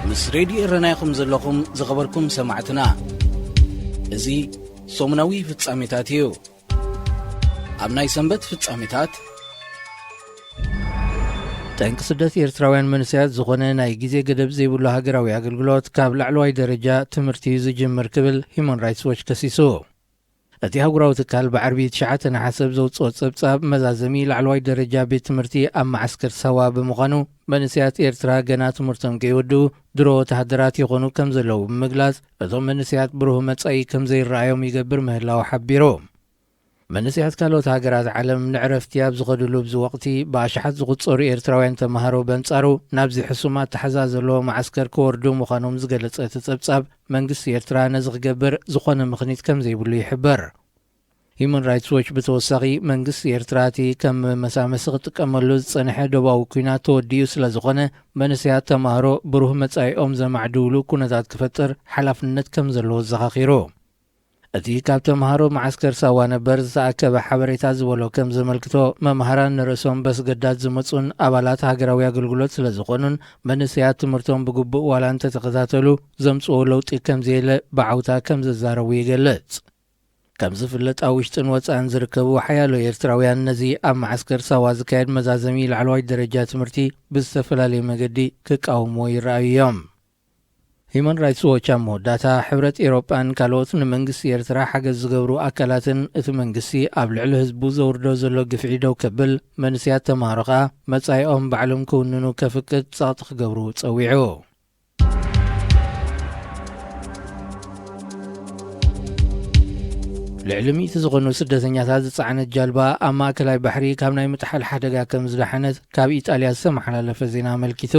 ምስ ሬድዮ ረናይኹም ዘለኹም ዝኸበርኩም ሰማዕትና እዚ ሶሙናዊ ፍጻሜታት እዩ። ኣብ ናይ ሰንበት ፍጻሜታት ጠንቂ ስደት ኤርትራውያን መንስያት ዝኾነ ናይ ጊዜ ገደብ ዘይብሉ ሃገራዊ ኣገልግሎት ካብ ላዕለዋይ ደረጃ ትምህርቲ ዝጅምር ክብል ሂማን ራይትስ ዎች ከሲሱ። እቲ ሃገራዊ ትካል ብዓርቢ 9 ናሓሰብ ዘውፅኦ ጸብጻብ መዛዘሚ ላዕለዋይ ደረጃ ቤት ትምህርቲ ኣብ ማዓስከር ሰዋ ብምዃኑ መንስያት ኤርትራ ገና ትምህርቶም ከይወድኡ ድሮ ወተሃደራት ይኾኑ ከም ዘለዉ ብምግላጽ እቶም መንስያት ብሩህ መጻኢ ከም ዘይረኣዮም ይገብር ምህላው ሓቢሩ። መንስያት ካልኦት ሃገራት ዓለም ንዕረፍቲ ኣብ ዝኸድሉ ብዚ ወቕቲ ብኣሽሓት ዝቝጸሩ ኤርትራውያን ተምሃሮ በንጻሩ ናብዚ ሕሱማት ተሓዛ ዘለዎ ማዓስከር ክወርዱ ምዃኖም ዝገለጸ እቲ ጸብጻብ መንግስቲ ኤርትራ ነዚ ክገብር ዝኾነ ምኽኒት ከም ዘይብሉ ይሕበር። ሂማን ራይትስ ዎች ብተወሳኺ መንግስቲ ኤርትራ እቲ ከም መሳመሲ ክጥቀመሉ ዝጸንሐ ደባዊ ኩናት ተወዲኡ ስለ ዝኾነ መንስያት ተምሃሮ ብሩህ መጻኢኦም ዘማዕድውሉ ኩነታት ክፈጥር ሓላፍነት ከም ዘለዎ ዘኻኺሩ። እቲ ካብ ተምሃሮ ማዓስከር ሳዋ ነበር ዝተኣከበ ሓበሬታ ዝበሎ ከም ዘመልክቶ መምሃራን ንርእሶም በስገዳት ዝመጹን ኣባላት ሃገራዊ ኣገልግሎት ስለ ዝኾኑን መንስያት ትምህርቶም ብግቡእ ዋላ እንተተኸታተሉ ዘምጽኦ ለውጢ ከም ዘየለ ብዓውታ ከም ዘዛረቡ ይገልጽ። ከም ዝፍለጥ ኣብ ውሽጥን ወፃእን ዝርከቡ ሓያሎ ኤርትራውያን ነዚ ኣብ ማዓስከር ሳዋ ዝካየድ መዛዘሚ ላዕለዋይ ደረጃ ትምህርቲ ብዝተፈላለየ መገዲ ክቃወምዎ ይረኣዩ እዮም። ሂማን ራይትስ ዎች ኣብ መወዳእታ ሕብረት ኤውሮጳን ካልኦት ንመንግስቲ ኤርትራ ሓገዝ ዝገብሩ ኣካላትን እቲ መንግስቲ ኣብ ልዕሊ ህዝቡ ዘውርዶ ዘሎ ግፍዒ ደው ከብል መንስያት ተምሃሮ ኸኣ መጻኢኦም ባዕሎም ክውንኑ ከፍቅድ ጸቕጢ ክገብሩ ጸዊዑ። ልዕሊ 100 ዝኾኑ ስደተኛታት ዝጸዓነት ጃልባ ኣብ ማእከላይ ባሕሪ ካብ ናይ ምጥሓል ሓደጋ ከም ዝደሓነት ካብ ኢጣልያ ዝተመሓላለፈ ዜና ኣመልኪቱ።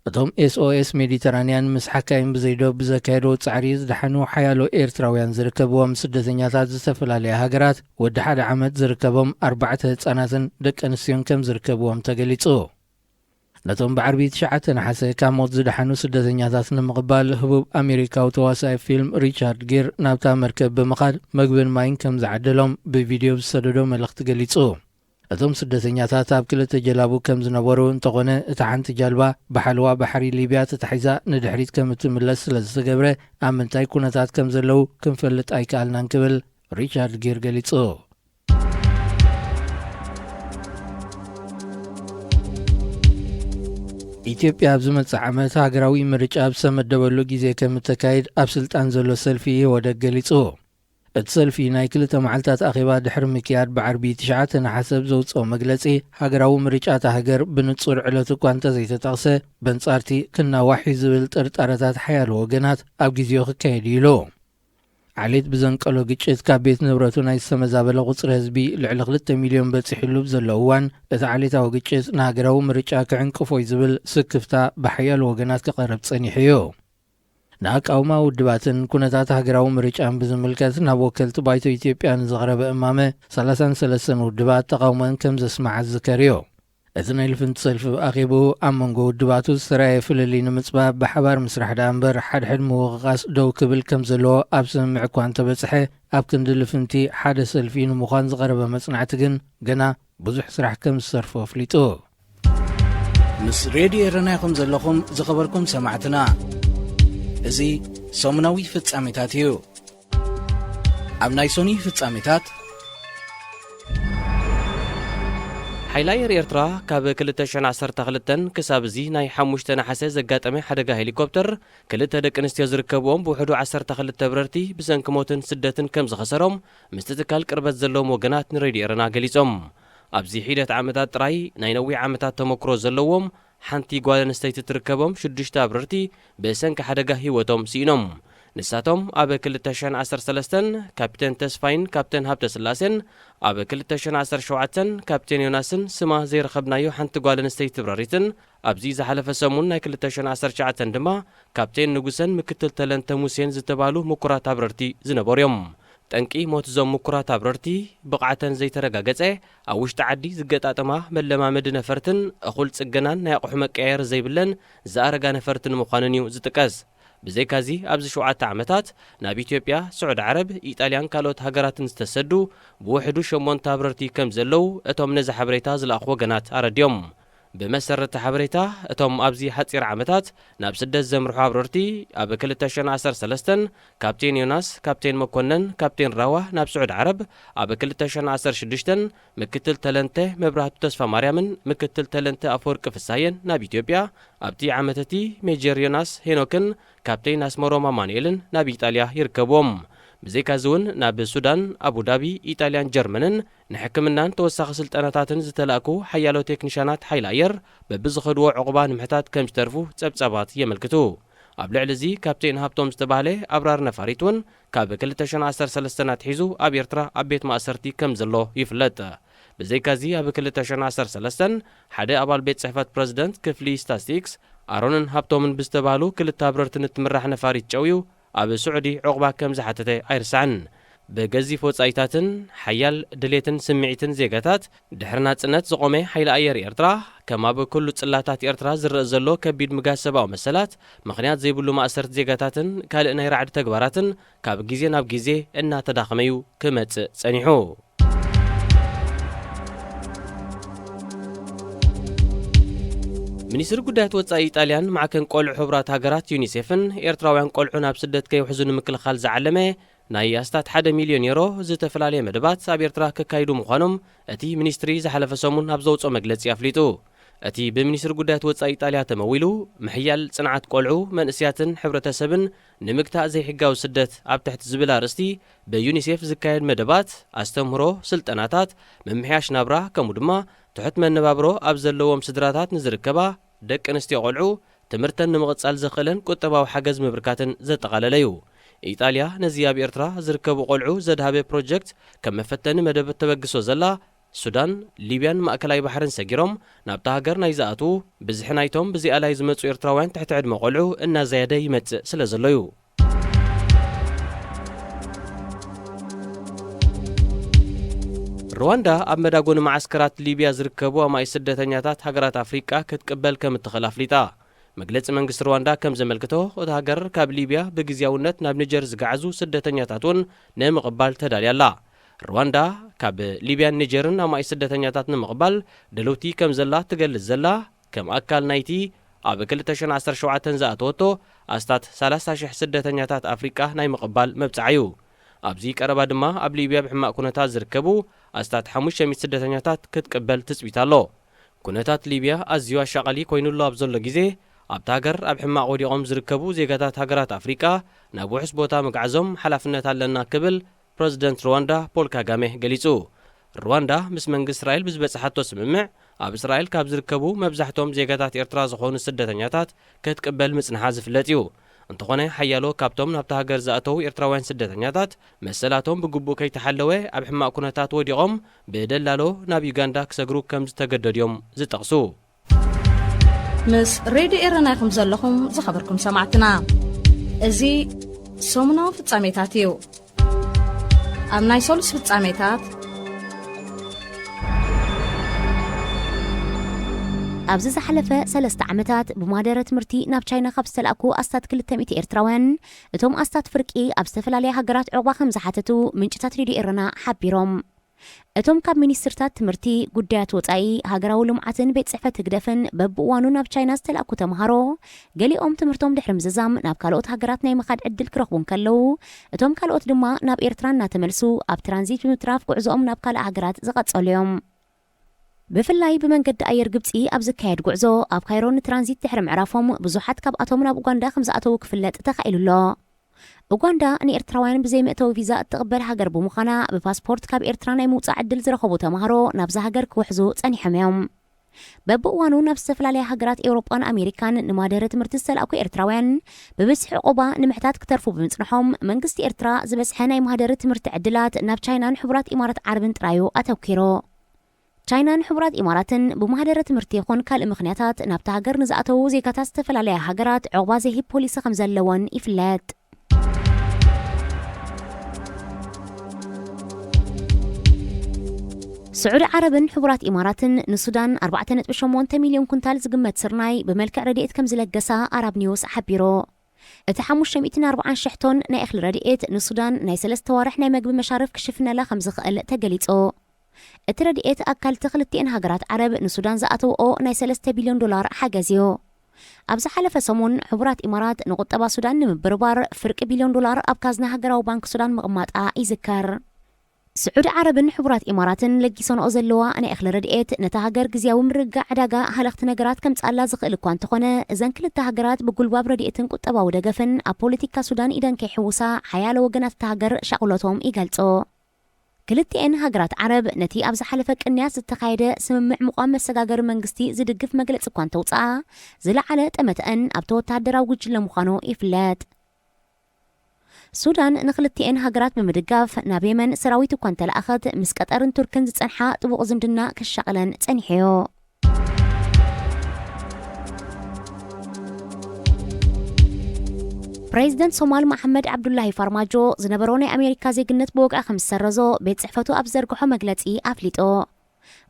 እቶም ኤስኦኤስ ሜዲተራንያን ምስ ሓካይም ብዘይዶብ ብዘካየዶ ጻዕሪ ዝደሓኑ ሓያሎ ኤርትራውያን ዝርከብዎም ስደተኛታት ዝተፈላለየ ሃገራት ወዲ 1 ዓመት ዝርከቦም 4 ህፃናትን ደቂ ኣንስትዮን ከም ዝርከብዎም ተገሊጹ። ነቶም ብዓርቢ 9 ናሓሰ ካብ ሞት ዝደሓኑ ስደተኛታት ንምቕባል ህቡብ ኣሜሪካዊ ተዋሳኢ ፊልም ሪቻርድ ጊር ናብታ መርከብ ብምኻድ መግብን ማይን ከም ዝዓደሎም ብቪድዮ ዝሰደዶ መልእኽቲ ገሊጹ። እቶም ስደተኛታት ኣብ ክልተ ጀላቡ ከም ዝነበሩ እንተኾነ እታ ሓንቲ ጃልባ ብሓልዋ ባሕሪ ሊብያ ተታሒዛ ንድሕሪት ከም እትምለስ ስለ ዝተገብረ ኣብ ምንታይ ኩነታት ከም ዘለዉ ክንፈልጥ ኣይከኣልናን ክብል ሪቻርድ ጊር ገሊጹ። ኢትዮጵያ ኣብ ዝመጽእ ዓመት ሃገራዊ ምርጫ ኣብ ዝተመደበሉ ግዜ ከም እተካይድ ኣብ ስልጣን ዘሎ ሰልፊ ይወደግ ገሊጹ። እቲ ሰልፊ ናይ 2 መዓልታት ኣኼባ ድሕሪ ምክያድ ብዓርቢ 9 ናሓሰብ ዘውፅኦ መግለጺ ሃገራዊ ምርጫታ ሃገር ብንጹር ዕለት እኳ እንተዘይተጠቕሰ በንጻርቲ ክናዋሒ ዝብል ጥርጣረታት ሓያሎ ወገናት ኣብ ግዜኡ ክካየድ ኢሉ። ዓሌት ብዘንቀሎ ግጭት ካብ ቤት ንብረቱ ናይ ዝተመዛበለ ቁፅሪ ህዝቢ ልዕሊ 2 ሚልዮን በፂሒሉ ብዘሎ እዋን እቲ ዓሌታዊ ግጭት ንሃገራዊ ምርጫ ክዕንቅፎይ ዝብል ስክፍታ ብሓያሎ ወገናት ክቐርብ ጸኒሑ እዩ። ንኣቃውማ ውድባትን ኩነታት ሃገራዊ ምርጫን ብዝምልከት ናብ ወከልቲ ባይቶ ኢትዮጵያ ንዘቕረበ እማመ 33 ውድባት ተቃውሞን ከም ዘስማዓት ዝከር እዩ። እቲ ናይ ልፍንቲ ሰልፊ ኣኼቡ ኣብ መንጎ ውድባቱ ዝተረኣየ ፍልሊ ንምጽባብ ብሓባር ምስራሕ ዳ እምበር ሓድሕድ ምውቕቓስ ደው ክብል ከም ዘለዎ ኣብ ስምምዕ እኳ እንተበጽሐ ኣብ ክንዲ ልፍንቲ ሓደ ሰልፊ ንምዃን ዝቐረበ መጽናዕቲ ግን ገና ብዙሕ ስራሕ ከም ዝሰርፎ ኣፍሊጡ። ምስ ሬድዮ ረናይኹም ዘለኹም ዝኸበርኩም ሰማዕትና እዚ ሰሙናዊ ፍጻሜታት እዩ። ኣብ ናይ ሶኒ ፍጻሜታት ሓይላየር ኤርትራ ካብ 2012 ክሳብ እዚ ናይ 5 ናሓሰ ዘጋጠመ ሓደጋ ሄሊኮፕተር 2 ደቂ ኣንስትዮ ዝርከብዎም ብውሕዱ 12 ብረርቲ ብሰንኪ ሞትን ስደትን ከም ዝኸሰሮም ምስቲ ትካል ቅርበት ዘለዎም ወገናት ንሬድዮ ኤረና ገሊጾም። ኣብዚ ሒደት ዓመታት ጥራይ ናይ ነዊሕ ዓመታት ተመክሮ ዘለዎም ሓንቲ ጓል ኣንስተይቲ ትርከቦም 6 ብረርቲ ብሰንኪ ሓደጋ ህይወቶም ሲኢኖም። ንሳቶም ኣብ 2013 ካፕቴን ተስፋይን ካፕቴን ሃብተ ስላሴን ኣብ 2017 ካፕቴን ዮናስን ስማ ዘይረኸብናዮ ሓንቲ ጓል ኣንስተይቲ ብረሪትን ኣብዚ ዝሓለፈ ሰሙን ናይ 2019 ድማ ካፕቴን ንጉሰን ምክትል ተለንተ ሙሴን ዝተባሉ ምኩራት ኣብረርቲ ዝነበሩ እዮም። ጠንቂ ሞት ዞም ምኩራት ኣብረርቲ ብቕዓተን ዘይተረጋገጸ ኣብ ውሽጢ ዓዲ ዝገጣጠማ መለማመዲ ነፈርትን እኹል ጽገናን ናይ ኣቑሑ መቀያየር ዘይብለን ዝኣረጋ ነፈርትን ምዃኑን እዩ ዝጥቀስ። ብዘይካዚ ኣብዚ 7 ዓመታት ናብ ኢትዮጵያ፣ ስዑድ ዓረብ፣ ኢጣልያን ካልኦት ሃገራትን ዝተሰዱ ብውሕዱ 8 ኣብረርቲ ከም ዘለው እቶም ነዚ ሓበሬታ ዝለኣኹ ወገናት ኣረድዮም። بمسرة حبريتا اتم ابزي حصير عامتات ناب سدس زمرحو عبررتي اب 2013 كابتن يوناس كابتن مكونن كابتن راوه ناب سعود عرب اب 2016 مكتل تلنته مبرهت تسفى مريمن مكتل تلنته افورق فساين ناب اثيوبيا ابتي عامتتي ميجر يوناس هينوكن كابتن اسمرو مامانيلن ناب ايطاليا يركبوم بزيكا زون ناب السودان ابو دابي ايطاليان جرمنن نحكمنان توسخ سلطناتاتن زتلاكو حيالو تكنيشانات حيلاير ببزخدو عقبان محتات كم ترفو صبصبات يملكتو ابلع لزي كابتن هابتوم استباله ابرار نفاريتون كاب 2013 حيزو اب ايرترا ابيت ماسرتي كم زلو يفلت بزيكا زي اب 2013 حدا ابال بيت صحفات بريزيدنت كفلي ستاتستكس ارونن هابتومن بستبالو كل تابرتن تمرح نفاريت جويو اب سعودي عقبا كم زحتته ايرسعن بغزي فوصايتاتن حيال دليتن سمعيتن زيغاتات دحرنا صنت زقومي حيل اير ايرترا كما بكل صلاتات ايرترا زرق زلو كبيد مغاسباو مسلات مخنيات زيبلو ماسرت زيغاتاتن كالنا يرعد تغباراتن كاب غيزي ناب غيزي انا تداخميو كمص صنيحو ሚኒስትር ጉዳያት ወጻኢ ኢጣልያን ማዕከን ቆልዑ ሕብራት ሃገራት ዩኒሴፍን ኤርትራውያን ቆልዑ ናብ ስደት ከይውሕዙን ምክልኻል ዝዓለመ ናይ ኣስታት 1 ሚልዮን ዩሮ ዝተፈላለየ መደባት ኣብ ኤርትራ ክካይዱ ምዃኖም እቲ ሚኒስትሪ ዝሓለፈ ሰሙን ኣብ ዘውፅኦ መግለጺ ኣፍሊጡ እቲ ብሚኒስትር ጉዳያት ወጻኢ ኢጣልያ ተመዊሉ ምሕያል ጽንዓት ቆልዑ መንእስያትን ሕብረተሰብን ንምግታእ ዘይሕጋዊ ስደት ኣብ ትሕቲ ዝብል ኣርእስቲ ብዩኒሴፍ ዝካየድ መደባት ኣስተምህሮ ስልጠናታት መምሕያሽ ናብራ ከምኡ ድማ ትሕት መነባብሮ ኣብ ዘለዎም ስድራታት ንዝርከባ ደቂ ኣንስትዮ ቆልዑ ትምህርተን ንምቕጻል ዘኽእለን ቁጠባዊ ሓገዝ ምብርካትን ዘጠቓለለ እዩ ኢጣልያ ነዚ ኣብ ኤርትራ ዝርከቡ ቆልዑ ዘድሃበ ፕሮጀክት ከም መፈተኒ መደብ ተበግሶ ዘላ ሱዳን ሊብያን ማእከላይ ባሕርን ሰጊሮም ናብታ ሃገር ናይ ዝኣትዉ ብዝሒ ናይቶም ብዚኣ ላይ ዝመፁ ኤርትራውያን ትሕቲ ዕድመ ቆልዑ እናዘየደ ይመጽእ ስለ ዘሎ እዩ رواندا ኣብ መዳጎን ማዓስከራት ሊብያ ዝርከቡ ኣማይ ስደተኛታት ሃገራት ኣፍሪቃ ክትቅበል ከም እትኽእል ኣፍሊጣ መግለጺ መንግስቲ ሩዋንዳ ከም ዘመልክቶ እቲ ሃገር ካብ ሊብያ ብግዚያውነት ናብ ኒጀር ዝገዓዙ ስደተኛታትን ንምቕባል ተዳልያላ ሩዋንዳ ካብ ሊብያን ኒጀርን ኣማይ ስደተኛታት ንምቕባል ደለውቲ ከም ዘላ ትገልጽ ዘላ ከም ኣካል ናይቲ ኣብ 2017 ዝኣተወቶ ኣስታት 30,000 ስደተኛታት ኣፍሪቃ ናይ ምቕባል መብጽዓ እዩ ኣብዚ ቀረባ ድማ ኣብ ሊብያ ብሕማቅ ኩነታት ዝርከቡ ኣስታት 500 ስደተኛታት ክትቅበል ትጽቢት ኣሎ ኩነታት ሊብያ ኣዝዩ ኣሻቓሊ ኮይኑሎ ኣብ ዘሎ ግዜ ኣብታ ሃገር ኣብ ሕማቅ ወዲቖም ዝርከቡ ዜጋታት ሃገራት ኣፍሪቃ ናብ ውሕስ ቦታ ምግዓዞም ሓላፍነት ኣለና ክብል ፕሬዚደንት ሩዋንዳ ፖል ካጋሜ ገሊጹ ሩዋንዳ ምስ መንግስቲ እስራኤል ብዝበጽሓቶ ስምምዕ ኣብ እስራኤል ካብ ዝርከቡ መብዛሕትኦም ዜጋታት ኤርትራ ዝኾኑ ስደተኛታት ክትቅበል ምጽንሓ ዝፍለጥ እዩ እንተኾነ ሓያሎ ካብቶም ናብታ ሃገር ዝኣተዉ ኤርትራውያን ስደተኛታት መሰላቶም ብግቡእ ከይተሓለወ ኣብ ሕማቅ ኩነታት ወዲቖም ብደላሎ ናብ ዩጋንዳ ክሰግሩ ከም ዝተገደድዮም ዝጠቕሱ ምስ ሬድዮ ኤረና ይኹም ዘለኹም ዝኸበርኩም ሰማዕትና እዚ ሰሙናዊ ፍጻሜታት እዩ ኣብ ናይ ሰሉስ ፍጻሜታት ኣብዚ ዝሓለፈ 3 ዓመታት ብማደረ ትምህርቲ ናብ ቻይና ካብ ዝተላእኩ ኣስታት 200 ኤርትራውያን እቶም ኣስታት ፍርቂ ኣብ ዝተፈላለየ ሃገራት ዕቑባ ከም ዝሓተቱ ምንጭታት ሬድዮ ኤረና ሓቢሮም እቶም ካብ ሚኒስትርታት ትምህርቲ ጉዳያት ወጻኢ ሃገራዊ ልምዓትን ቤት ጽሕፈት ህግደፍን በብእዋኑ ናብ ቻይና ዝተላእኩ ተምሃሮ ገሊኦም ትምህርቶም ድሕሪ ምዝዛም ናብ ካልኦት ሃገራት ናይ ምኻድ ዕድል ክረኽቡ ከለዉ እቶም ካልኦት ድማ ናብ ኤርትራ እናተመልሱ ኣብ ትራንዚት ብምትራፍ ጉዕዞኦም ናብ ካልእ ሃገራት ዝቐጸሉ እዮም ብፍላይ ብመንገዲ ኣየር ግብፂ ኣብ ዝካየድ ጉዕዞ ኣብ ካይሮ ንትራንዚት ድሕሪ ምዕራፎም ብዙሓት ካብኣቶም ናብ ኡጋንዳ ከም ዝኣተዉ ክፍለጥ ተኻኢሉሎ ኡጋንዳ ንኤርትራውያን ብዘይ ምእተዊ ቪዛ እትቕበል ሃገር ብምዃና ብፓስፖርት ካብ ኤርትራ ናይ ምውፃእ ዕድል ዝረኸቡ ተምሃሮ ናብዛ ሃገር ክውሕዙ ጸኒሖም እዮም በብእዋኑ ናብ ዝተፈላለየ ሃገራት ኤውሮጳን ኣሜሪካን ንማደረ ትምህርቲ ዝተላእኩ ኤርትራውያን ብብዝሒ ዕቑባ ንምሕታት ክተርፉ ብምጽንሖም መንግስቲ ኤርትራ ዝበዝሐ ናይ ማህደረ ትምህርቲ ዕድላት ናብ ቻይናን ሕቡራት ኢማራት ዓረብን ጥራዩ ኣተውኪሮ ቻይናን ሕቡራት ኢማራትን ብማህደረ ትምህርቲ ይኹን ካልእ ምኽንያታት ናብታ ሃገር ንዝኣተዉ ዜጋታት ዝተፈላለየ ሃገራት ዕቑባ ዘይሂብ ፖሊሲ ከም ዘለዎን ይፍለጥ سعود عربن حبرات إماراتن نسودان 4.8 مليون كنتال زقمت سرناي بملكة رديئت كم زلقسا عرب نيوس حبيرو اتحموش 140 شحتون ناي اخل رديئت نسودان ناي 3 توارح ناي مقب مشارف كشفنا لا 5 خقل تقليتو እቲ ረድኤት ኣካል ክልቲአን ሃገራት ዓረብ ንሱዳን ዝኣተውኦ ናይ 3 ቢልዮን ዶላር ሓገዝዮ ኣብ ዝሓለፈ ሰሙን ሕቡራት ኢማራት ንቁጠባ ሱዳን ንምብርባር ፍርቂ ቢልዮን ዶላር ኣብ ካዝና ሃገራዊ ባንክ ሱዳን ምቕማጣ ይዝከር سعود عربن حبرات إماراتن لقيسون أزلوا أنا أخل رديت نتهجر جزياو مرجع عداجا هلخت نجارات كم تسأل زق الكوان تخونه إذن كل التهجرات بقول باب رديتن كنت أبغى ودقفن أبوليتيكا السودان إذن كحوسا حيال وجنات تهجر شغلتهم إيجالتو كلتين هجرات عرب نتي أبز حلفك الناس التقاعدة سمع مقام السجاجر منجستي زد الجف مجلس كوان توسعة زل على أمتأن أبتو تعدرا وجل مخانو إفلات سودان نخلتين هجرات بمدقاف نابيمن سراويتو كنت لأخذ مسكت أرن تركنز تنحى تبغ زمدنا كالشغلان تنحيو بريزيدنت صومال محمد عبد الله فارماجو زنبروني أمريكا زيجنت بوقع 5 سرزو بيت صحفتو أبزرقو مجلتي أفليتو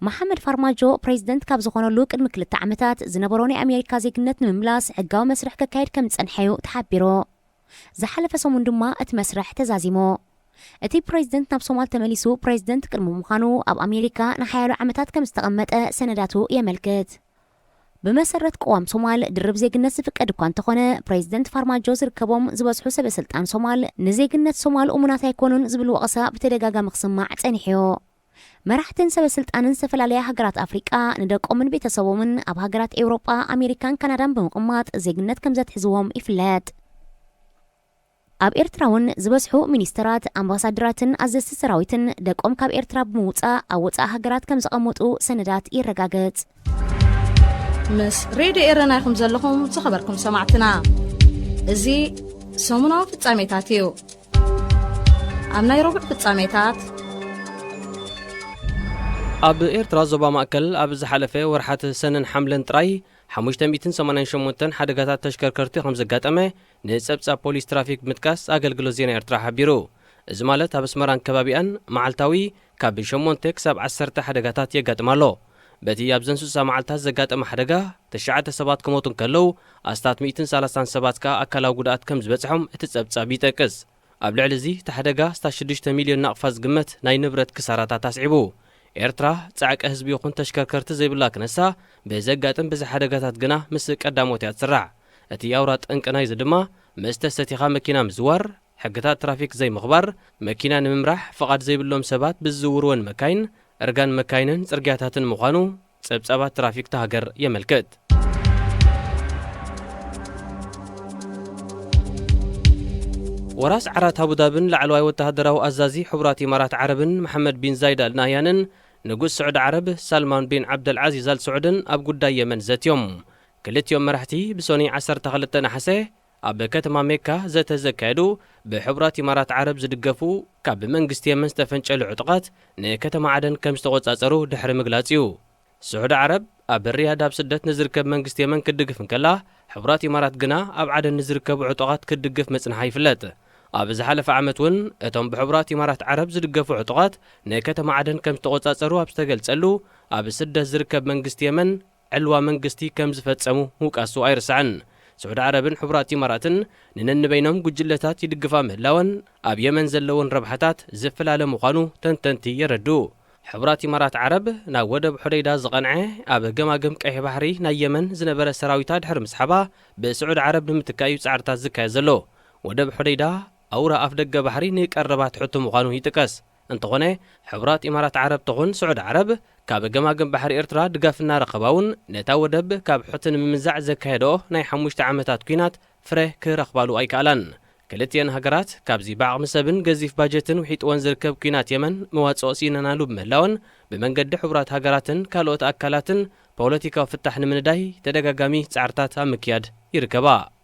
محمد فارماجو بريزيدنت كابزخونو لوك المكلت عمتات زنبروني أمريكا زيجنت مملاس عقاو مسرح كايد كم تنحيو تحبيرو زحلف سمون دما اتمسرح تزازيمو اتي بريزيدنت ناب صومال تمليسو بريزيدنت كرمو مخانو اب امريكا نحيالو عمتات كم استقمت سنداتو يملكت بمسرت قوام صومال درب زيجنت سفقد كون تخونه بريزيدنت فارماجو زركبوم زبصحو سبسلطان صومال نزيجنت صومال اموناتا يكونون زبل وقسا بتدغاغا مخصمع صنيحيو መራሕትን ሰበስልጣንን ዝተፈላለዩ ሃገራት ኣፍሪቃ ንደቆምን ቤተሰቦምን ኣብ ሃገራት ኤውሮጳ ኣሜሪካን ካናዳን ብምቕማጥ ዜግነት ከም ዘትሕዝዎም ይፍለጥ ኣብ ኤርትራውን ዝበስሑ ሚኒስተራት ኣምባሳደራትን ኣዘዝቲ ሰራዊትን ደቆም ካብ ኤርትራ ብምውፃእ ኣብ ወፃኢ ሃገራት ከም ዘቐመጡ ሰነዳት ይረጋገጽ ምስ ሬድዮ ኤረና ይኹም ዘለኹም ዝኸበርኩም ሰማዕትና እዚ ሰሙናዊ ፍጻሜታት እዩ ኣብ ናይ ረቡዕ ፍጻሜታት ኣብ ኤርትራ ዞባ ማእከል ኣብ ዝሓለፈ ወርሓት ሰነን ሓምለን ጥራይ 588 ሓደጋታት ተሽከርከርቲ ከም ዘጋጠመ ንጸብጻብ ፖሊስ ትራፊክ ምጥቃስ ኣገልግሎት ዜና ኤርትራ ሓቢሩ እዚ ማለት ኣብ ኣስመራን ከባቢኣን መዓልታዊ ካብ 8 ክሳብ 10 ሓደጋታት የጋጥማሎ በቲ ኣብ ዘንሱሳ መዓልታት ዘጋጠመ ሓደጋ 9 ሰባት ክሞቱ ከለው ኣስታት 137 ካ ኣካላዊ ጉድኣት ከም ዝበጽሖም እቲ ጸብጻብ ይጠቅስ ኣብ ልዕሊ እዚ ተሓደጋ 6 ሚልዮን ናቕፋ ዝግመት ናይ ንብረት ክሳራታት ኣስዒቡ ኤርትራ ጻዕቀ ህዝቢ ይኹን ተሽከርከርቲ ዘይብላ ክነሳ በዘጋጥም ብዙሕ ሓደጋታት ግና ምስ ቀዳሞት እያ ትስራዕ እቲ ኣውራ ጠንቂ ናይዚ ድማ መስተሰቲኻ መኪና ምዝዋር ሕግታት ትራፊክ ዘይምኽባር መኪና ንምምራሕ ፍቓድ ዘይብሎም ሰባት ብዝውርወን መካይን እርጋን መካይንን ጽርግያታትን ምዃኑ ጸብጻባት ትራፊክ ተሃገር የመልክት ወራስ ዓራት አቡዳብን ላዕለዋይ ወተሃደራዊ አዛዚ ሕቡራት ኢማራት ዓረብን መሐመድ ቢን ዛይድ አል ናህያንን ንጉስ ስዑድ ዓረብ ሳልማን ቢን ዓብደልዓዚዝ አል ስዑድን ኣብ ጉዳይ የመን ዘትዮም ክልቲኦም መራሕቲ ብሶኒ 12 ናሕሴ ኣብ ከተማ ሜካ ዘተዘካየዱ ብሕቡራት ኢማራት ዓረብ ዝድገፉ ካብ መንግስቲ የመን ዝተፈንጨሉ ዕጡቃት ንከተማ ዓደን ከም ዝተቆጻጸሩ ድሕሪ ምግላጽ እዩ ስዑድ ዓረብ ኣብ ሪያድ ኣብ ስደት ንዝርከብ መንግስቲ የመን ክድግፍ እንከላ ሕቡራት ኢማራት ግና ኣብ ዓደን ንዝርከቡ ዕጡቃት ክድግፍ መጽንሓ ይፍለጥ ኣብ ዝሓለፈ ዓመት እውን እቶም ብሕቡራት ኢማራት ዓረብ ዝድገፉ ዕጡቃት ንከተማ ዓደን ከም ዝተቆጻጸሩ ኣብ ዝተገልጸሉ ኣብ ስደት ዝርከብ መንግስቲ የመን ዕልዋ መንግስቲ ከም ዝፈጸሙ ምውቃሱ ኣይርስዕን سعود عربن حبرات إماراتن ننبينهم جلتات يدقفا مهلاون أب يمن زلون ربحتات زفل على مقانو تنتنتي يردو حبرات إمارات عرب نا ودب حديدا زغنعه أب قماقم كأي بحري نا يمن زنبرا سراويتات حرم سحبا بسعود عرب نمتكايو سعرتات زكايا زلو ودب حديدا أورا أفدق بحري نيك الربات حتو مقانو يتكاس انتغني حبرات إمارات عرب تغن سعود عرب كاب جماجم بحر إرترا دقافنا رقباون نتاودب كاب حتن ممنزع زكايدو ناي حموشت عمتات كينات فره كرقبالو أي كالان كلتين هجرات كاب زي باع مسبن جزيف باجتن وحيت وانزركب كينات يمن مواتسو سيننا لوب مهلاون بمنقد حبرات هجراتن كالوت أكلاتن بوليتيكا وفتحن من داي تدقاقامي سعرتات مكياد يركبا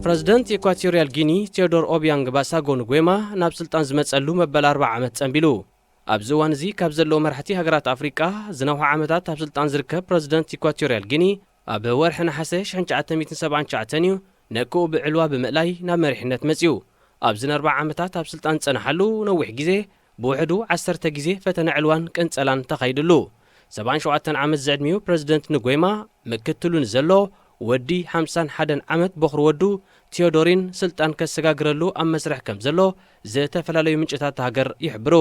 بريزيدنت إكواتوريال غيني تيودور أوبيانغ باساغو نغويما ناب سلطان زمصلو مبل 4 عمت صنبيلو اب زوان زي كاب زلو مرحتي هاغرات افريقا زنوها عمتات اب سلطان زركب بريزيدنت إكواتوريال غيني اب ورح نحاسه 1979 نكو بعلوا بمقلاي ناب مرحنت مصيو اب زن 4 عمتات اب سلطان صنحلو نوح غيزه بوحدو 10 غيزه فتن علوان قنصلان تخايدلو 77 عمت زعدميو بريزيدنت نغويما مكتلون زلو ወዲ 51 ዓመት በኽሪ ወዱ ቴዎዶሪን ስልጣን ከሰጋግረሉ ኣብ መስርሕ ከም ዘሎ ዝተፈላለዩ ምንጭታት ሃገር ይሕብሩ።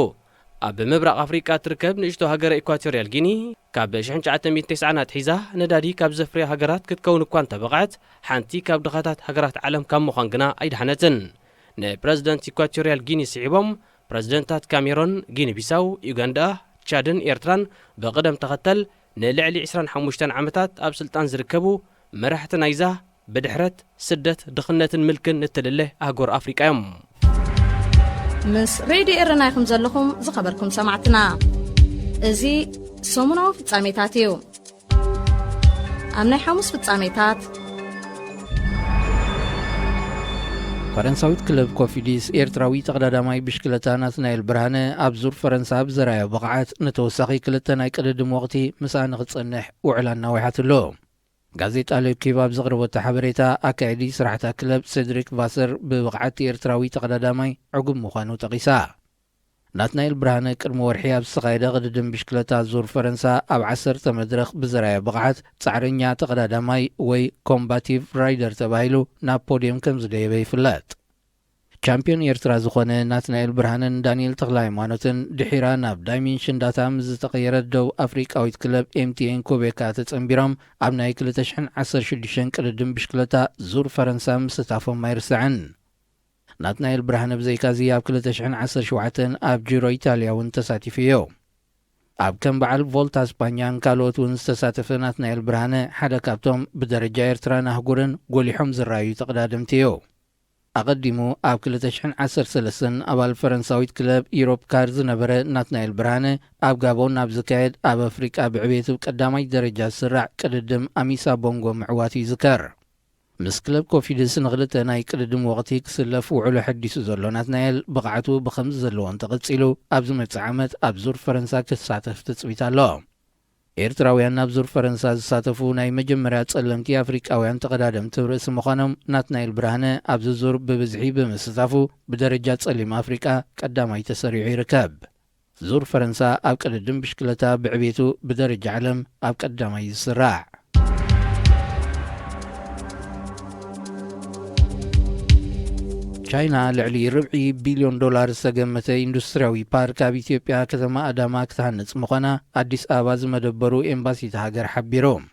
ኣብ ምብራቕ ኣፍሪቃ ትርከብ ንእሽቶ ሃገር ኢኳቶሪያል ጊኒ ካብ 1990 ኣትሒዛ ነዳዲ ካብ ዘፍርያ ሃገራት ክትከውን እኳ እንተበቕዐት ሓንቲ ካብ ድኻታት ሃገራት ዓለም ካብ ምዃን ግና ኣይድሓነትን። ንፕረዚደንት ኢኳቶሪያል ጊኒ ስዒቦም ፕረዚደንታት ካሜሮን፣ ጊኒ ቢሳው፣ ዩጋንዳ፣ ቻድን ኤርትራን ብቕደም ተኸተል ንልዕሊ 25 ዓመታት ኣብ ስልጣን ዝርከቡ መራሕቲ ናይዛ ብድሕረት ስደት ድኽነትን ምልክን እትልልህ ኣህጉር ኣፍሪቃ እዮም። ምስ ሬድዮ ኤረና ኢኹም ዘለኹም ዝኸበርኩም ሰማዕትና እዚ ሰሙናዊ ፍጻሜታት እዩ። ኣብ ናይ ሓሙስ ፍጻሜታት ፈረንሳዊት ክለብ ኮፊዲስ ኤርትራዊ ተቐዳዳማይ ብሽክለታ ናትናኤል ብርሃነ ኣብ ዙር ፈረንሳ ብዘራዮ ብቕዓት ንተወሳኺ 2 ናይ ቅድድም ወቕቲ ምስኣ ንኽጸንሕ ውዕላ እናወሓትሎ። ጋዜጣ ሌኪብ ኣብ ዘቕረበቶ ሓበሬታ ኣካይዲ ስራሕታ ክለብ ሴድሪክ ቫሰር ብብቕዓት ኤርትራዊ ተቐዳዳማይ ዕጉም ምዃኑ ጠቒሳ። ናትናኤል ብርሃነ ቅድሚ ወርሒ ኣብ ዝተኻየደ ቅድድም ብሽክለታ ዙር ፈረንሳ ኣብ 10 መድረኽ ብዘራዮ ብቕዓት ጻዕረኛ ተቐዳዳማይ ወይ ኮምባቲቭ ራይደር ተባሂሉ ናብ ፖድየም ከም ዝደየበ ይፍለጥ። ቻምፒዮን ኤርትራ ዝኾነ ናትናኤል ብርሃነን ዳንኤል ተኽለ ሃይማኖትን ድሒራ ናብ ዳይሜንሽን ዳታ ምስ ዝተቐየረት ደቡብ ኣፍሪቃዊት ክለብ ኤምቲኤን ኮቤካ ተጸንቢሮም ኣብ ናይ 2016 ቅድድም ብሽክለታ ዙር ፈረንሳ ምስታፎም ኣይርስዕን። ናትናኤል ብርሃነ ብዘይካዚ ኣብ 2017 ኣብ ጂሮ ኢታልያ እውን ተሳቲፉ እዩ። ኣብ ከም በዓል ቮልታ ስፓኛን ካልኦት እውን ዝተሳተፈ ናትናኤል ብርሃነ ሓደ ካብቶም ብደረጃ ኤርትራን ኣህጉርን ጎሊሖም ዝረኣዩ ተቐዳድምቲ እዩ። ኣቐዲሙ ኣብ 2013 ኣባል ፈረንሳዊት ክለብ ኢሮፕ ካር ዝነበረ ናትናኤል ብርሃነ ኣብ ጋቦን ኣብ ዝካየድ ኣብ ኣፍሪቃ ብዕቤት ቀዳማይ ደረጃ ዝስራዕ ቅድድም ኣሚሳ ቦንጎ ምዕዋት ይዝከር። ምስ ክለብ ኮፊድስ ንኽልተ ናይ ቅድድም ወቕቲ ክስለፍ ውዕሎ ሕዲሱ ዘሎ ናትናኤል ብቕዓቱ ብኸምዚ ዘለዎን ተቐጺሉ ኣብ ዝመጽእ ዓመት ኣብ ዙር ፈረንሳ ክሳተፍ ትጽቢት ኣሎ። ኤርትራውያን ናብ ዙር ፈረንሳ ዝሳተፉ ናይ መጀመርያ ጸለምቲ ኣፍሪቃውያን ተቐዳደምቲ ርእሲ ምዃኖም ናትናኤል ብርሃነ ኣብዚ ዙር ብብዝሒ ብምስታፉ ብደረጃ ጸሊም ኣፍሪቃ ቀዳማይ ተሰሪዑ ይርከብ። ዙር ፈረንሳ ኣብ ቅድድም ብሽክለታ ብዕቤቱ ብደረጃ ዓለም ኣብ ቀዳማይ ዝስራዕ። ቻይና ልዕሊ $1 ቢልዮን ዝተገመተ ኢንዱስትርያዊ ፓርክ ኣብ ኢትዮጵያ ከተማ ኣዳማ ክትሃንጽ ምዃና ኣዲስ ኣበባ ዝመደበሩ ኤምባሲቲ ሃገር ሓቢሮም።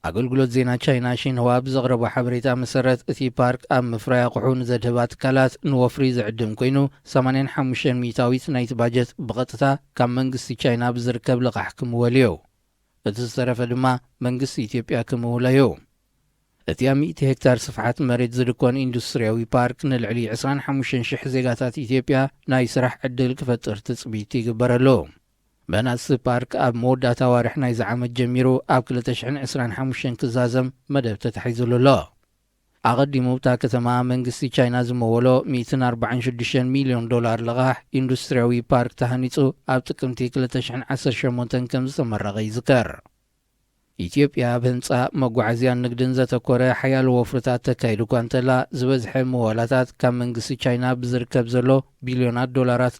ኣገልግሎት ዜና ቻይና ሺንህዋ ብዘቕረቦ ሓበሬታ መሰረት እቲ ፓርክ ኣብ ምፍራይ ኣቑሑ ንዘድህባ ትካላት ንወፍሪ ዝዕድም ኮይኑ 85 ሚታዊት ናይቲ ባጀት ብቐጥታ ካብ መንግስቲ ቻይና ብዝርከብ ልቓሕ ክምወል እዩ። እቲ ዝተረፈ ድማ መንግስቲ ኢትዮጵያ ክምውሎ እዩ። እቲ 100 ሄክታር ስፍሓት መሬት ዝድኮን ኢንዱስትርያዊ ፓርክ ንልዕሊ 25,000 ዜጋታት ኢትዮጵያ ናይ ስራሕ ዕድል ክፈጥር ትጽቢት ይግበረሉ። በናስ ፓርክ ኣብ መወዳእታ ዋርሕ ናይ ዝዓመት ጀሚሩ ኣብ 2025 ክዛዘም መደብ ተታሒዙሉ ኣሎ። ኣቐዲሙ እታ ከተማ መንግስቲ ቻይና ዝመወሎ $146 ሚልዮን ልቓሕ ኢንዱስትርያዊ ፓርክ ተሃኒጹ ኣብ ጥቅምቲ 2018 ከም ዝተመረቐ ይዝከር። ኢትዮጵያ ብህንፃ መጓዓዝያን ንግድን ዘተኮረ ሓያል ወፍርታት ተካይዱ እኳ እንተላ ዝበዝሐ መዋላታት ካብ መንግስቲ ቻይና ብዝርከብ ዘሎ $ቢልዮናት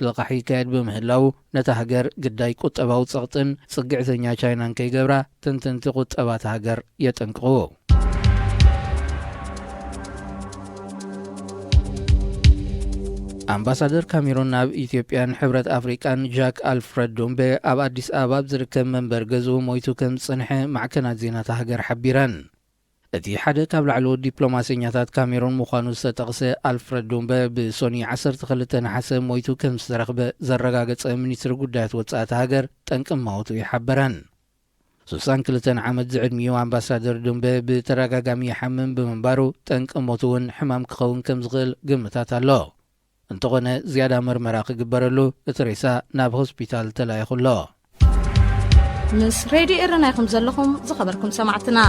ልቓሕ ይካየድ ብምህላው ነታ ሃገር ግዳይ ቁጠባዊ ጸቕጥን ጽግዕተኛ ቻይናን ከይገብራ ተንተንቲ ቁጠባት ሃገር የጠንቅቑ። ኣምባሳደር ካሜሮን ናብ ኢትዮጵያን ሕብረት ኣፍሪቃን ጃክ ኣልፍረድ ዶምቤ ኣብ ኣዲስ ኣበባ ዝርከብ መንበር ገዝኡ ሞይቱ ከም ዝጸንሐ ማዕከናት ዜናታ ሃገር ሓቢረን። እቲ ሓደ ካብ ላዕለዎት ዲፕሎማስኛታት ካሜሮን ምዃኑ ዝተጠቕሰ ኣልፍረድ ዶምቤ ብሶኒ 12 ነሓሰ ሞይቱ ከም ዝተረኽበ ዘረጋገጸ ሚኒስትሪ ጉዳያት ወጻእቲ ሃገር ጠንቂ ማውቱ ይሓበረን። 62 ዓመት ዝዕድሚኡ ኣምባሳደር ዶምቤ ብተረጋጋሚ ይሓምም ብምንባሩ ጠንቂ ሞቱ እውን ሕማም ክኸውን ከም ዝኽእል ግምታት ኣሎ። እንተኾነ ዝያዳ መርመራ ክግበረሉ እቲ ሬሳ ናብ ሆስፒታል ተላይኹሎ። ምስ ሬድዮ ኤረና ኢኹም ዘለኹም ዝኸበርኩም ሰማዕትና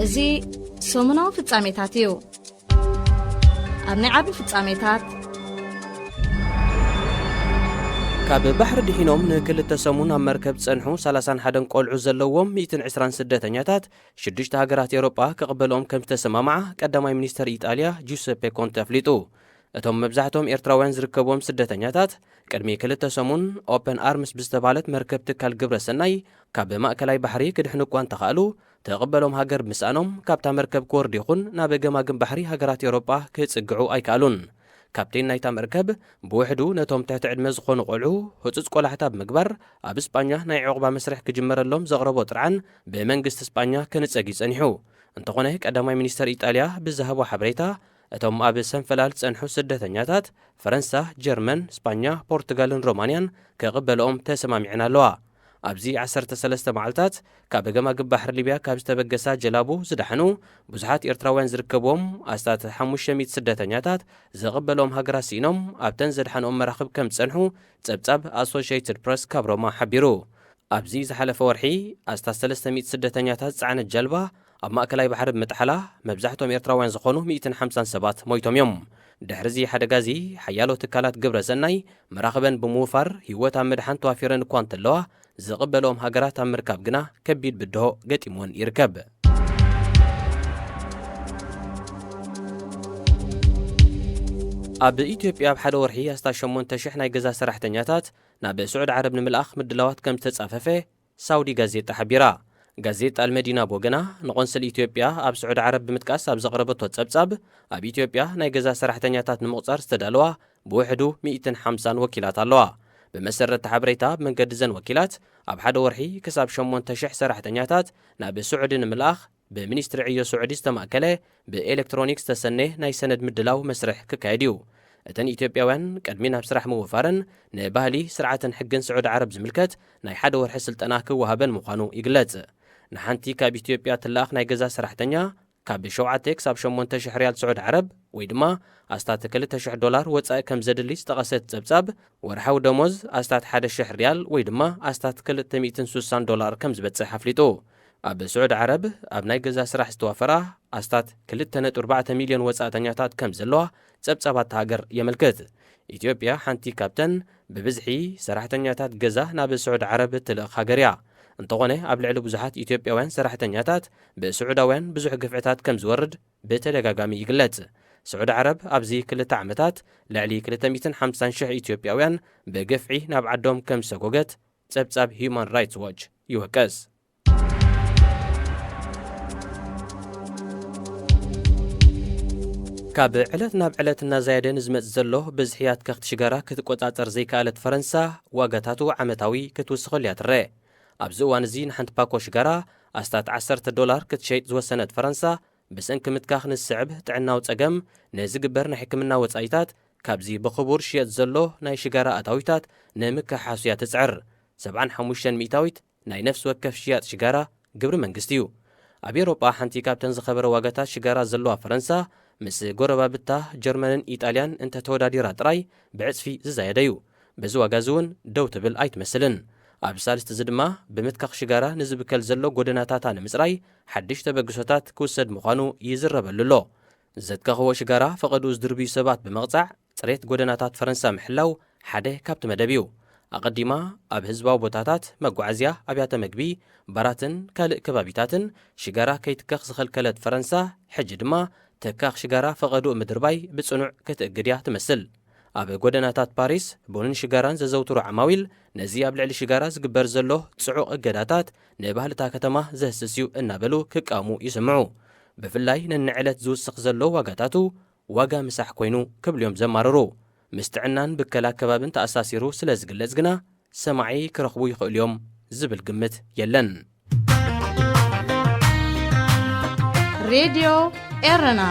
እዚ ሰሙናዊ ፍጻሜታት እዩ። ኣብ ናይ ዓቢ ፍጻሜታት ካብ ባሕሪ ድሒኖም ንክልተ ሰሙን ኣብ መርከብ ጸንሑ 31 ቆልዑ ዘለዎም 120 ስደተኛታት 6 ሃገራት ኤውሮጳ ክቕበሎም ከም ዝተሰማምዓ ቀዳማይ ሚኒስተር ኢጣልያ ጁሴፔ ኮንተ ኣፍሊጡ። እቶም መብዛሕቶም ኤርትራውያን ዝርከቦም ስደተኛታት ቅድሚ 2 ሰሙን ኦፕን ኣርምስ ብዝተባለት መርከብ ትካል ግብረ ሰናይ ካብ ማእከላይ ባሕሪ ክድሕኑ እኳ እንተኽኣሉ ተቐበሎም ሃገር ምስኣኖም ካብታ መርከብ ክወርድ ይኹን ናብ ገማግም ባሕሪ ሃገራት ኤውሮጳ ክጽግዑ ኣይከኣሉን። ካፕቴን ናይታ መርከብ ብውሕዱ ነቶም ትሕቲ ዕድመ ዝኾኑ ቆልዑ ህፁፅ ቆላሕታ ብምግባር ኣብ እስጳኛ ናይ ዕቑባ መስርሕ ክጅመረሎም ዘቕረቦ ጥርዓን ብመንግስቲ እስጳኛ ክንጸግ ይጸኒሑ። እንተኾነ ቀዳማይ ሚኒስተር ኢጣልያ ብዝሃቦ ሓበሬታ እቶም ኣብ ሰንፈላል ጸንሑ ስደተኛታት ፈረንሳ፣ ጀርመን፣ እስጳኛ፣ ፖርቱጋልን ሮማንያን ከቕበልኦም ተሰማሚዕን ኣለዋ። ኣብዚ 13 መዓልታት ካብ ገማግም ባሕሪ ሊብያ ካብ ዝተበገሳ ጀላቡ ዝዳሕኑ ብዙሓት ኤርትራውያን ዝርከብዎም ኣስታት 500 ስደተኛታት ዘቕበሎም ሃገራት ሲኢኖም ኣብተን ዘድሓንኦም መራኽብ ከም ጸንሑ ጸብጻብ ኣሶሺየትድ ፕረስ ካብ ሮማ ሓቢሩ። ኣብዚ ዝሓለፈ ወርሒ ኣስታት 300 ስደተኛታት ጸዓነት ጀልባ ኣብ ማእከላይ ባሕሪ ብምጥሓላ መብዛሕቶም ኤርትራውያን ዝኾኑ 150 ሰባት ሞይቶም እዮም። ድሕሪዚ ሓደጋዚ ሓያሎ ትካላት ግብረ ሰናይ መራኽበን ብምውፋር ህይወት ኣብ ምድሓን ተዋፊረን እኳ እንተለዋ ዝቕበሎም ሃገራት ኣብ ምርካብ ግና ከቢድ ብድሆ ገጢሞን ይርከብ። ኣብ ኢትዮጵያ ኣብ ሓደ ወርሒ ኣስታት 8,000 ናይ ገዛ ሰራሕተኛታት ናብ ስዑድ ዓረብ ንምልኣኽ ምድላዋት ከም ዝተጻፈፈ ሳውዲ ጋዜጣ ሓቢራ። ጋዜጣ አልመዲና ቦገና ንቆንስል ኢትዮጵያ ኣብ ስዑድ ዓረብ ብምጥቃስ ኣብ ዘቕረበቶ ጸብጻብ ኣብ ኢትዮጵያ ናይ ገዛ ሰራሕተኛታት ንምቕጻር ዝተዳለዋ ብውሕዱ 150 ወኪላት ኣለዋ። ብመሰረት ሓበሬታ ብመንገዲ ዘን ወኪላት ኣብ ሓደ ወርሒ ክሳብ 8,000 ሰራሕተኛታት ናብ ስዑድ ንምልኣኽ ብሚኒስትሪ ዕዮ ስዑዲ ዝተማእከለ ብኤሌክትሮኒክስ ዝተሰነ ናይ ሰነድ ምድላው መስርሕ ክካየድ እዩ። እተን ኢትዮጵያውያን ቀድሚ ናብ ስራሕ ምውፋርን ንባህሊ ስርዓትን ሕግን ስዑድ ዓረብ ዝምልከት ናይ ሓደ ወርሒ ስልጠና ክወሃበን ምዃኑ ይግለጽ። ንሓንቲ ካብ ኢትዮጵያ ትለኣኽ ናይ ገዛ ሰራሕተኛ ካብ 7 ክሳብ 8,000 ሪያል ስዑድ ዓረብ ወይ ድማ ኣስታት $2,000 ወጻኢ ከም ዘድሊ ዝተቐሰት ጸብጻብ ወርሓዊ ደሞዝ ኣስታት 1,000 ሪያል ወይ ድማ ኣስታት $260 ከም ዝበጽሕ ኣፍሊጡ። ኣብ ስዑድ ዓረብ ኣብ ናይ ገዛ ስራሕ ዝተዋፈራ ኣስታት 2.4 ሚልዮን ወጻእተኛታት ከም ዘለዋ ጸብጻባት ሃገር የመልክት። ኢትዮጵያ ሓንቲ ካብተን ብብዝሒ ሰራሕተኛታት ገዛ ናብ ስዑድ ዓረብ ትልእኽ ሃገር እያ። እንተኾነ ኣብ ልዕሊ ብዙሓት ኢትዮጵያውያን ሰራሕተኛታት ብስዑዳውያን ብዙሕ ግፍዕታት ከም ዝወርድ ብተደጋጋሚ ይግለጽ። ስዑድ ዓረብ ኣብዚ 2 ዓመታት ልዕሊ 250,000 ኢትዮጵያውያን ብገፍዒ ናብ ዓዶም ከም ሰጎገት ጸብጻብ ሂዩማን ራይትስ ዎች ይወቀስ። ካብ ዕለት ናብ ዕለት እናዘያደ ንዝመጽእ ዘሎ ብዝሕያት ከኽቲ ሽጋራ ክትቆጻጸር ዘይከኣለት ፈረንሳ ዋጋታቱ ዓመታዊ ክትውስኸሉ እያ ትርአ። ኣብዚ እዋን እዚ ንሓንቲ ፓኮ ሽጋራ ኣስታት $10 ክትሸይጥ ዝወሰነት ፈረንሳ ብሰንኪ ምትካኽ ንስዕብ ጥዕናዊ ጸገም ንዝግበር ናይ ሕክምና ወጻኢታት ካብዚ ብኽቡር ሽየጥ ዘሎ ናይ ሽጋራ ኣታዊታት ንምክሓሱ እያ ትጽዕር። 75 ሚእታዊት ናይ ነፍሲ ወከፍ ሽያጥ ሽጋራ ግብሪ መንግስቲ እዩ። ኣብ ኤውሮጳ ሓንቲ ካብተን ዝኸበረ ዋጋታት ሽጋራ ዘለዋ ፈረንሳ ምስ ጎረባብታ ጀርመንን ኢጣልያን እንተተወዳዲራ ጥራይ ብዕጽፊ ዝዛየደ እዩ። በዚ ዋጋ እዚ እውን ደው ትብል ኣይትመስልን። ኣብ ሳልስቲ እዚ ድማ ብምትካኽ ሽጋራ ንዝብከል ዘሎ ጎደናታታ ንምጽራይ ሓድሽ ተበግሶታት ክውሰድ ምዃኑ ይዝረበሉ ኣሎ። ዘትካኽዎ ሽጋራ ፈቐዱ ዝድርብዩ ሰባት ብምቕጻዕ ጽሬት ጎደናታት ፈረንሳ ምሕላው ሓደ ካብቲ መደብ እዩ። ኣቐዲማ ኣብ ህዝባዊ ቦታታት መጓዓዝያ፣ ኣብያተ ምግቢ፣ ባራትን ካልእ ከባቢታትን ሽጋራ ከይትከኽ ዝኸልከለት ፈረንሳ ሕጂ ድማ ተካኽ ሽጋራ ፈቐዱ ምድርባይ ብጽኑዕ ክትእግድ እያ ትመስል። ኣብ ጎደናታት ፓሪስ ቡንን ሽጋራን ዘዘውትሩ ዓማዊል ነዚ ኣብ ልዕሊ ሽጋራ ዝግበር ዘሎ ጽዑቕ እገዳታት ንባህልታ ከተማ ዘህስስ እዩ እናበሉ ክቃሙ ይስምዑ። ብፍላይ ነንዕለት ዝውስኽ ዘሎ ዋጋታቱ ዋጋ ምሳሕ ኮይኑ ክብልዮም ዘማርሩ። ምስ ጥዕናን ብከላ ከባብን ተኣሳሲሩ ስለ ዝግለጽ ግና ሰማዒ ክረኽቡ ይኽእሉ እዮም ዝብል ግምት የለን። ሬድዮ ኤረና